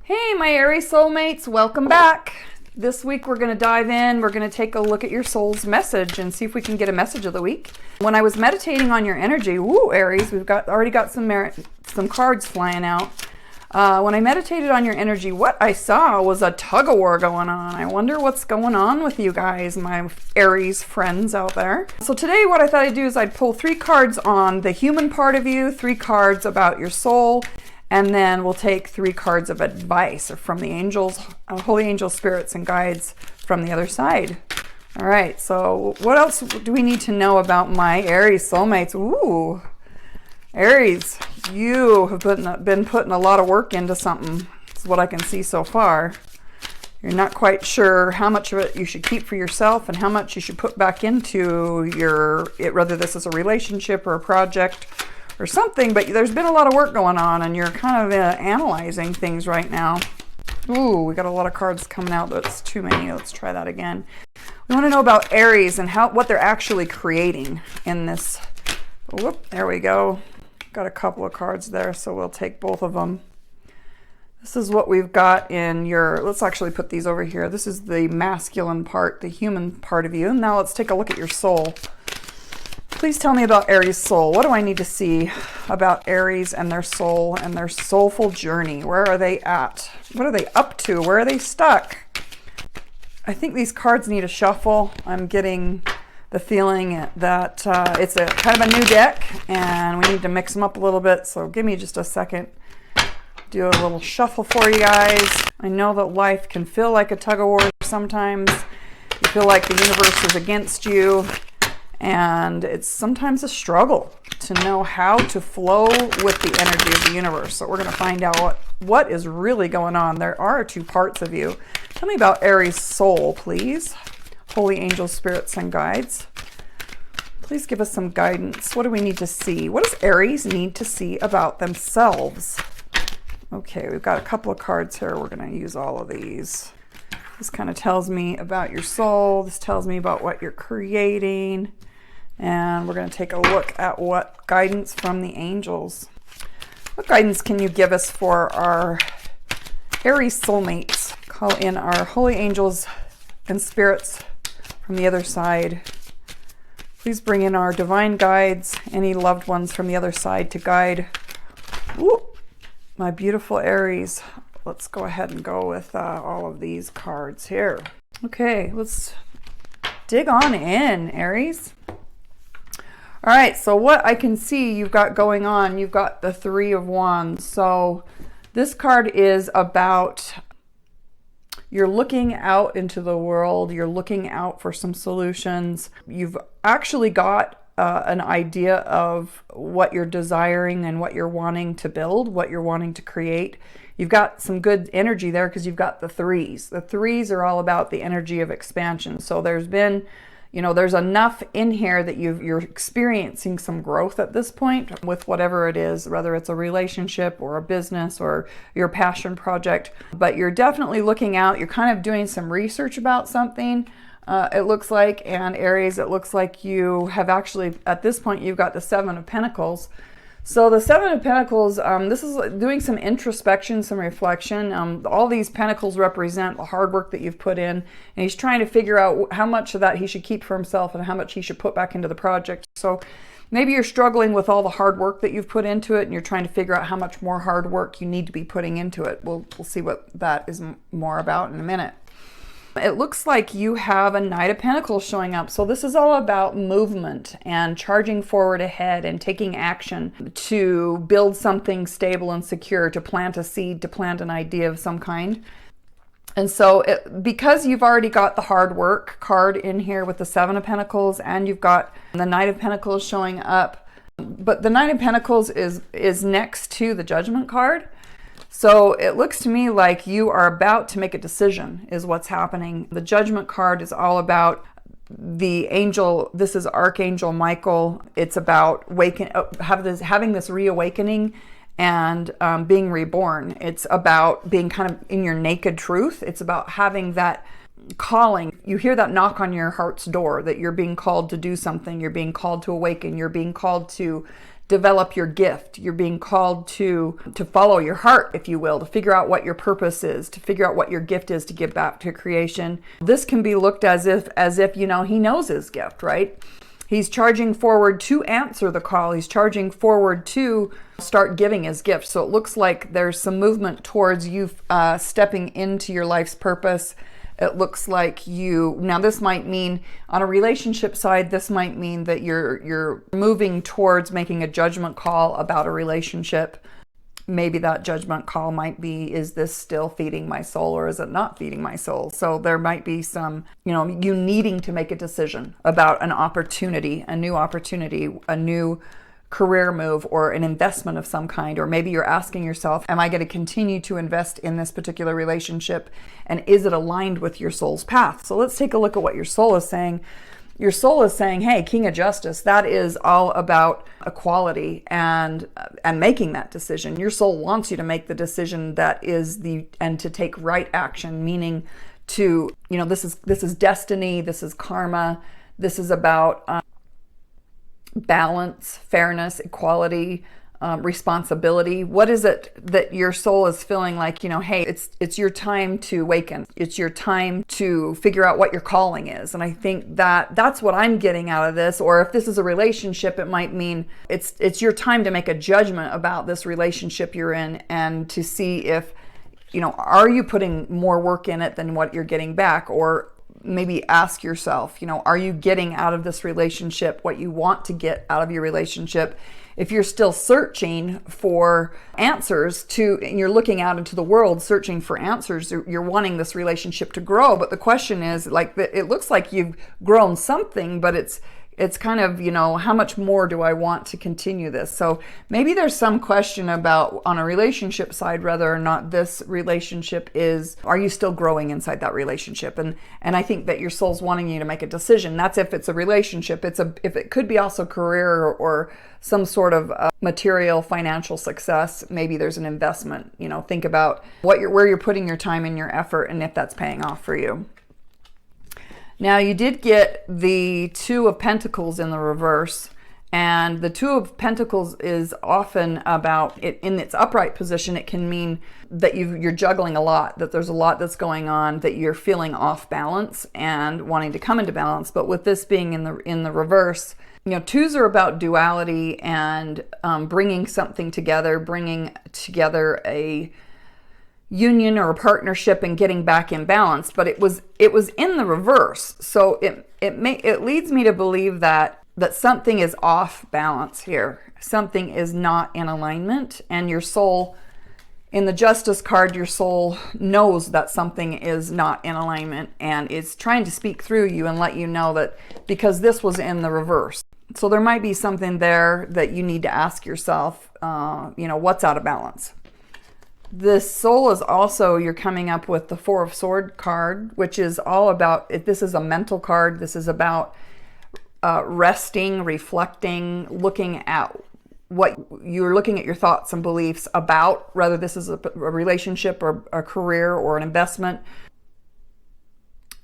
Hey, my Aries soulmates, welcome back. This week we're going to dive in. We're going to take a look at your soul's message and see if we can get a message of the week. When I was meditating on your energy, woo, Aries, we've already got some cards flying out. When I meditated on your energy, what I saw was a tug of war going on. I wonder what's going on with you guys, my Aries friends out there. So today what I thought I'd do is I'd pull 3 cards on the human part of you, 3 cards about your soul, and then we'll take 3 cards of advice from the angels, holy angel spirits and guides from the other side. All right, so what else do we need to know about my Aries soulmates? Ooh, Aries, you have been putting a lot of work into something. That's what I can see so far. You're not quite sure how much of it you should keep for yourself and how much you should put back into whether this is a relationship or a project or something, but there's been a lot of work going on and you're kind of analyzing things right now. Ooh, we got a lot of cards coming out. That's too many. Let's try that again. We want to know about Aries and what they're actually creating in this. Whoop, there we go. Got a couple of cards there, so we'll take both of them. This is what we've got in let's actually put these over here. This is the masculine part, the human part of you. Now let's take a look at your soul. Please tell me about Aries' soul. What do I need to see about Aries and their soul and their soulful journey? Where are they at? What are they up to? Where are they stuck? I think these cards need a shuffle. I'm getting the feeling that it's a kind of a new deck and we need to mix them up a little bit. So give me just a second. Do a little shuffle for you guys. I know that life can feel like a tug of war sometimes. You feel like the universe is against you. And it's sometimes a struggle to know how to flow with the energy of the universe. So we're going to find out what is really going on. There are 2 parts of you. Tell me about Aries' soul, please. Holy angels, spirits, and guides. Please give us some guidance. What do we need to see? What does Aries need to see about themselves? Okay, we've got a couple of cards here. We're going to use all of these. This kind of tells me about your soul. This tells me about what you're creating. And we're going to take a look at what guidance from the angels. What guidance can you give us for our Aries soulmates? Call in our holy angels and spirits from the other side. Please bring in our divine guides, any loved ones from the other side to guide. Ooh, my beautiful Aries. Let's go ahead and go with all of these cards here. Okay, let's dig on in, Aries. All right, so what I can see you've got going on, you've got the 3 of Wands. So this card is about you're looking out into the world, you're looking out for some solutions. You've actually got an idea of what you're desiring and what you're wanting to build, what you're wanting to create. You've got some good energy there because you've got the 3s. The 3s are all about the energy of expansion. So there's enough in here that you're experiencing some growth at this point with whatever it is, whether it's a relationship or a business or your passion project. But you're definitely looking out. You're kind of doing some research about something, it looks like. And Aries, it looks like you have actually, at this point, you've got the 7 of Pentacles. So the 7 of Pentacles, this is doing some introspection, some reflection. All these pentacles represent the hard work that you've put in, and he's trying to figure out how much of that he should keep for himself and how much he should put back into the project. So maybe you're struggling with all the hard work that you've put into it, and you're trying to figure out how much more hard work you need to be putting into it. We'll see what that is more about in a minute. It looks like you have a Knight of Pentacles showing up. So this is all about movement and charging forward ahead and taking action to build something stable and secure, to plant a seed, to plant an idea of some kind. And so because you've already got the hard work card in here with the 7 of Pentacles and you've got the Knight of Pentacles showing up, but the Knight of Pentacles is next to the Judgment card. So it looks to me like you are about to make a decision is what's happening. The Judgment card is all about the angel. This is Archangel Michael. It's about having this reawakening and being reborn. It's about being kind of in your naked truth. It's about having that calling. You hear that knock on your heart's door that you're being called to do something. You're being called to awaken. You're being called to develop your gift. You're being called to follow your heart, if you will, to figure out what your purpose is, to figure out what your gift is to give back to creation. This can be looked as if he knows his gift, right? He's charging forward to answer the call. He's charging forward to start giving his gift. So it looks like there's some movement towards you stepping into your life's purpose. It looks like now this might mean on a relationship side, this might mean that you're moving towards making a judgment call about a relationship. Maybe that judgment call might be, is this still feeding my soul or is it not feeding my soul? So there might be some, you needing to make a decision about an opportunity, a new career move or an investment of some kind. Or maybe you're asking yourself, am I going to continue to invest in this particular relationship? And is it aligned with your soul's path? So let's take a look at what your soul is saying. Your soul is saying, hey, King of Justice, that is all about equality and making that decision. Your soul wants you to make the decision and to take right action, meaning to, this is destiny, this is karma, this is about balance, fairness, equality, responsibility. What is it that your soul is feeling like, hey, it's your time to awaken. It's your time to figure out what your calling is. And I think that's what I'm getting out of this. Or if this is a relationship, it might mean it's your time to make a judgment about this relationship you're in and to see if, are you putting more work in it than what you're getting back? Or maybe ask yourself, are you getting out of this relationship what you want to get out of your relationship? If you're still searching for answers and you're looking out into the world searching for answers, you're wanting this relationship to grow. But the question is, it looks like you've grown something, but it's kind of, how much more do I want to continue this? So maybe there's some question about, on a relationship side, whether or not this relationship are you still growing inside that relationship? And I think that your soul's wanting you to make a decision. That's if it's a relationship. If it could be also career or some sort of material financial success. Maybe there's an investment. Think about where you're putting your time and your effort and if that's paying off for you. Now, you did get the Two of Pentacles in the reverse, and the Two of Pentacles is often about, in its upright position, it can mean that you're juggling a lot, that there's a lot that's going on, that you're feeling off balance and wanting to come into balance. But with this being in the reverse, twos are about duality and bringing something together, bringing together a union or a partnership and getting back in balance, but it was in the reverse. So it leads me to believe that something is off balance here. Something is not in alignment, and your soul, in the Justice card, your soul knows that something is not in alignment and is trying to speak through you and let you know that, because this was in the reverse. So there might be something there that you need to ask yourself, what's out of balance? This soul is also, you're coming up with the Four of Swords card, which is all about, this is a mental card. This is about resting, reflecting, looking at your thoughts and beliefs about, whether this is a relationship or a career or an investment.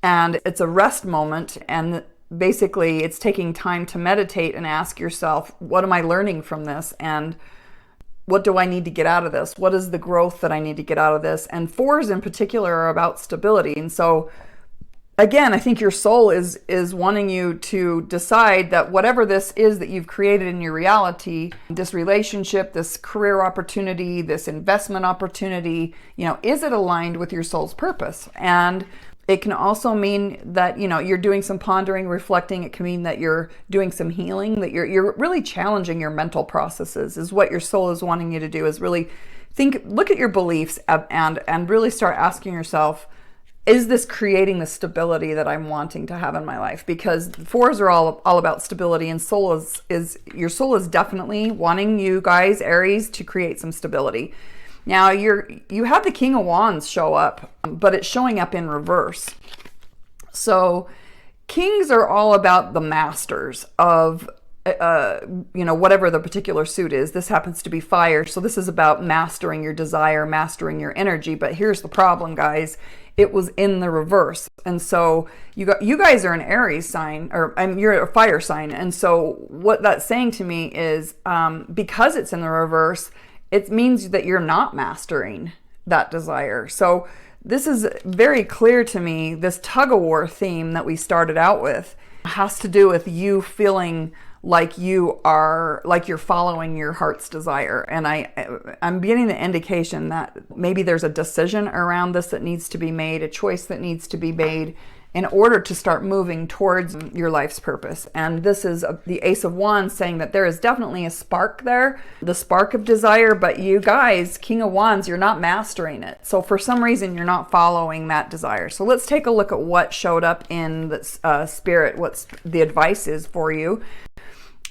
And it's a rest moment. And basically it's taking time to meditate and ask yourself, what am I learning from this? And what do I need to get out of this? What is the growth that I need to get out of this? And fours in particular are about stability. And so again, I think your soul is wanting you to decide that whatever this is that you've created in your reality, this relationship, this career opportunity, this investment opportunity, is it aligned with your soul's purpose? And it can also mean that, you're doing some pondering, reflecting. It can mean that you're doing some healing, that you're really challenging your mental processes, is what your soul is wanting you to do, is really look at your beliefs and really start asking yourself, is this creating the stability that I'm wanting to have in my life? Because fours are all about stability, and your soul is definitely wanting you guys, Aries, to create some stability. Now, you have the King of Wands show up, but it's showing up in reverse. So kings are all about the masters of you know, whatever the particular suit is. This happens to be fire. So this is about mastering your desire, mastering your energy. But here's the problem, guys. It was in the reverse. And so you guys are an Aries sign, or you're a fire sign. And so what that's saying to me is because it's in the reverse, it means that you're not mastering that desire. So this is very clear to me. This tug of war theme that we started out with has to do with you feeling like you're following your heart's desire. And I'm getting the indication that maybe there's a decision around this that needs to be made, a choice that needs to be made in order to start moving towards your life's purpose. And this is the Ace of Wands saying that there is definitely a spark there, the spark of desire, but you guys, King of Wands, you're not mastering it. So for some reason, you're not following that desire. So let's take a look at what showed up in the spirit, what the advice is for you.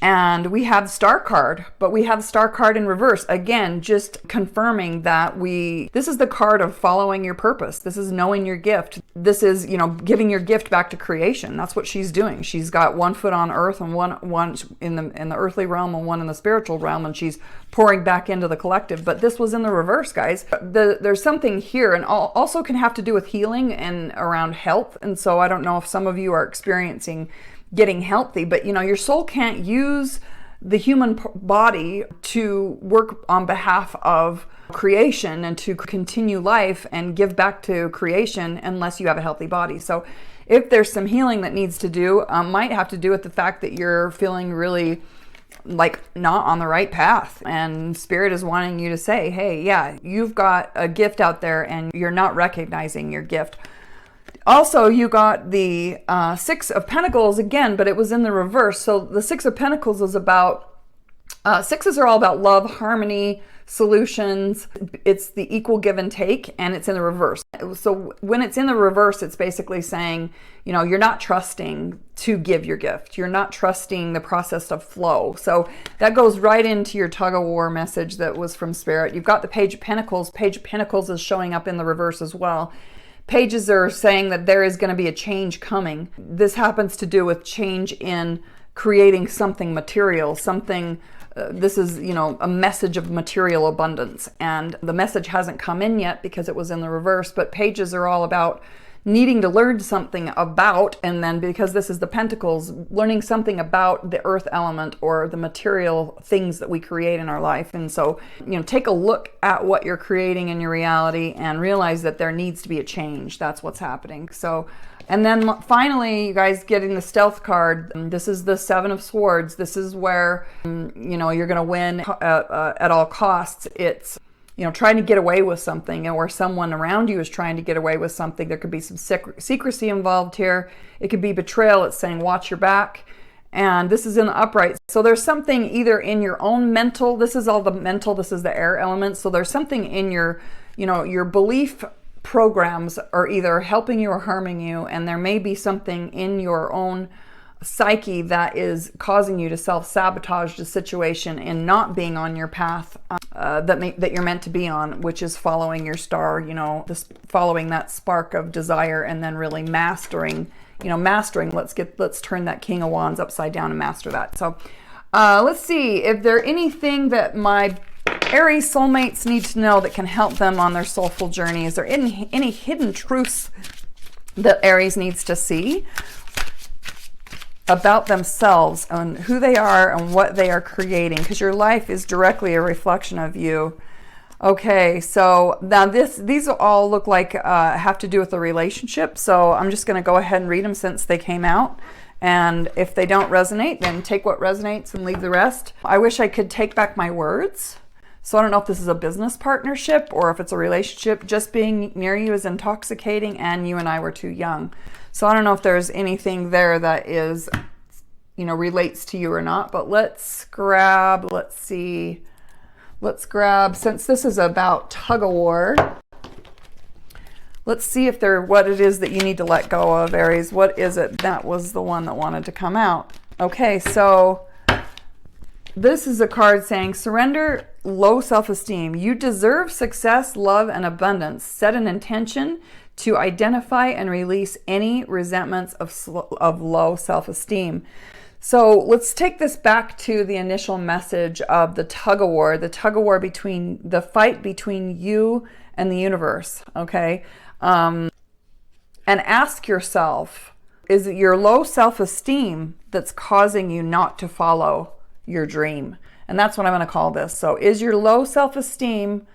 And we have Star card, but we have Star card in reverse. Again, just confirming that this is the card of following your purpose. This is knowing your gift. This is, you know, giving your gift back to creation. That's what she's doing. She's got one foot on earth and one in the earthly realm and one in the spiritual realm, and she's pouring back into the collective. But this was in the reverse, guys. There's something here, and also can have to do with healing and around health. And so I don't know if some of you are experiencing getting healthy, but you know, your soul can't use the human body to work on behalf of creation and to continue life and give back to creation unless you have a healthy body. So if there's some healing that needs to do, might have to do with the fact that you're feeling really like not on the right path, and spirit is wanting you to say, hey, yeah, you've got a gift out there and you're not recognizing your gift. Also, you got the Six of Pentacles again, but it was in the reverse. So the Six of Pentacles is about, sixes are all about love, harmony, solutions. It's the equal give and take, and it's in the reverse. So when it's in the reverse, it's basically saying, you know, you're not trusting to give your gift. You're not trusting the process of flow. So that goes right into your tug of war message that was from Spirit. You've got the Page of Pentacles. Page of Pentacles is showing up in the reverse as well. Pages are saying that there is going to be a change coming. This happens to do with change in creating something material, something, this is, you know, a message of material abundance. And the message hasn't come in yet because it was in the reverse, but pages are all about needing to learn something about, and then because this is the Pentacles, learning something about the earth element or the material things that we create in our life. And so, you know, take a look at what you're creating in your reality and realize that there needs to be a change. That's what's happening. So, and then finally, you guys getting the Stealth card. This is the Seven of Swords. This is where, you know, you're going to win at all costs. It's, you know, trying to get away with something, or someone around you is trying to get away with something. There could be some secrecy involved here. It could be betrayal. It's saying, watch your back. And this is in the upright. So there's something either in your own mental, this is all the mental, this is the air element. So there's something in your, you know, your belief programs are either helping you or harming you. And there may be something in your own psyche that is causing you to self-sabotage the situation and not being on your path that you're meant to be on, which is following your star, you know, following that spark of desire, and then really mastering, you know, let's turn that King of Wands upside down and master that. So let's see if there anything that my Aries soulmates need to know that can help them on their soulful journey. Is there any hidden truths that Aries needs to see about themselves and who they are and what they are creating? Because your life is directly a reflection of you. Okay, so now these all look like have to do with a relationship. So I'm just going to go ahead and read them since they came out. And if they don't resonate, then take what resonates and leave the rest. I wish I could take back my words. So I don't know if this is a business partnership or if it's a relationship. Just being near you is intoxicating, and you and I were too young. So I don't know if there's anything there that is, you know, relates to you or not. But let's grab, since this is about tug of war, let's see if what it is that you need to let go of, Aries. What is it? That was the one that wanted to come out. Okay, so this is a card saying, surrender low self-esteem. You deserve success, love, and abundance. Set an intention to identify and release any resentments of low self-esteem. So let's take this back to the initial message of the tug of war between the fight between you and the universe, okay? And ask yourself, is it your low self-esteem that's causing you not to follow your dream? And that's what I'm going to call this. So is your low self-esteem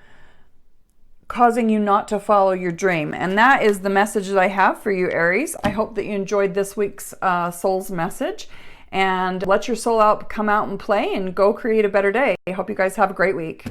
causing you not to follow your dream? And that is the message that I have for you, Aries. I hope that you enjoyed this week's soul's message, and let your soul out, come out and play and go create a better day. I hope you guys have a great week.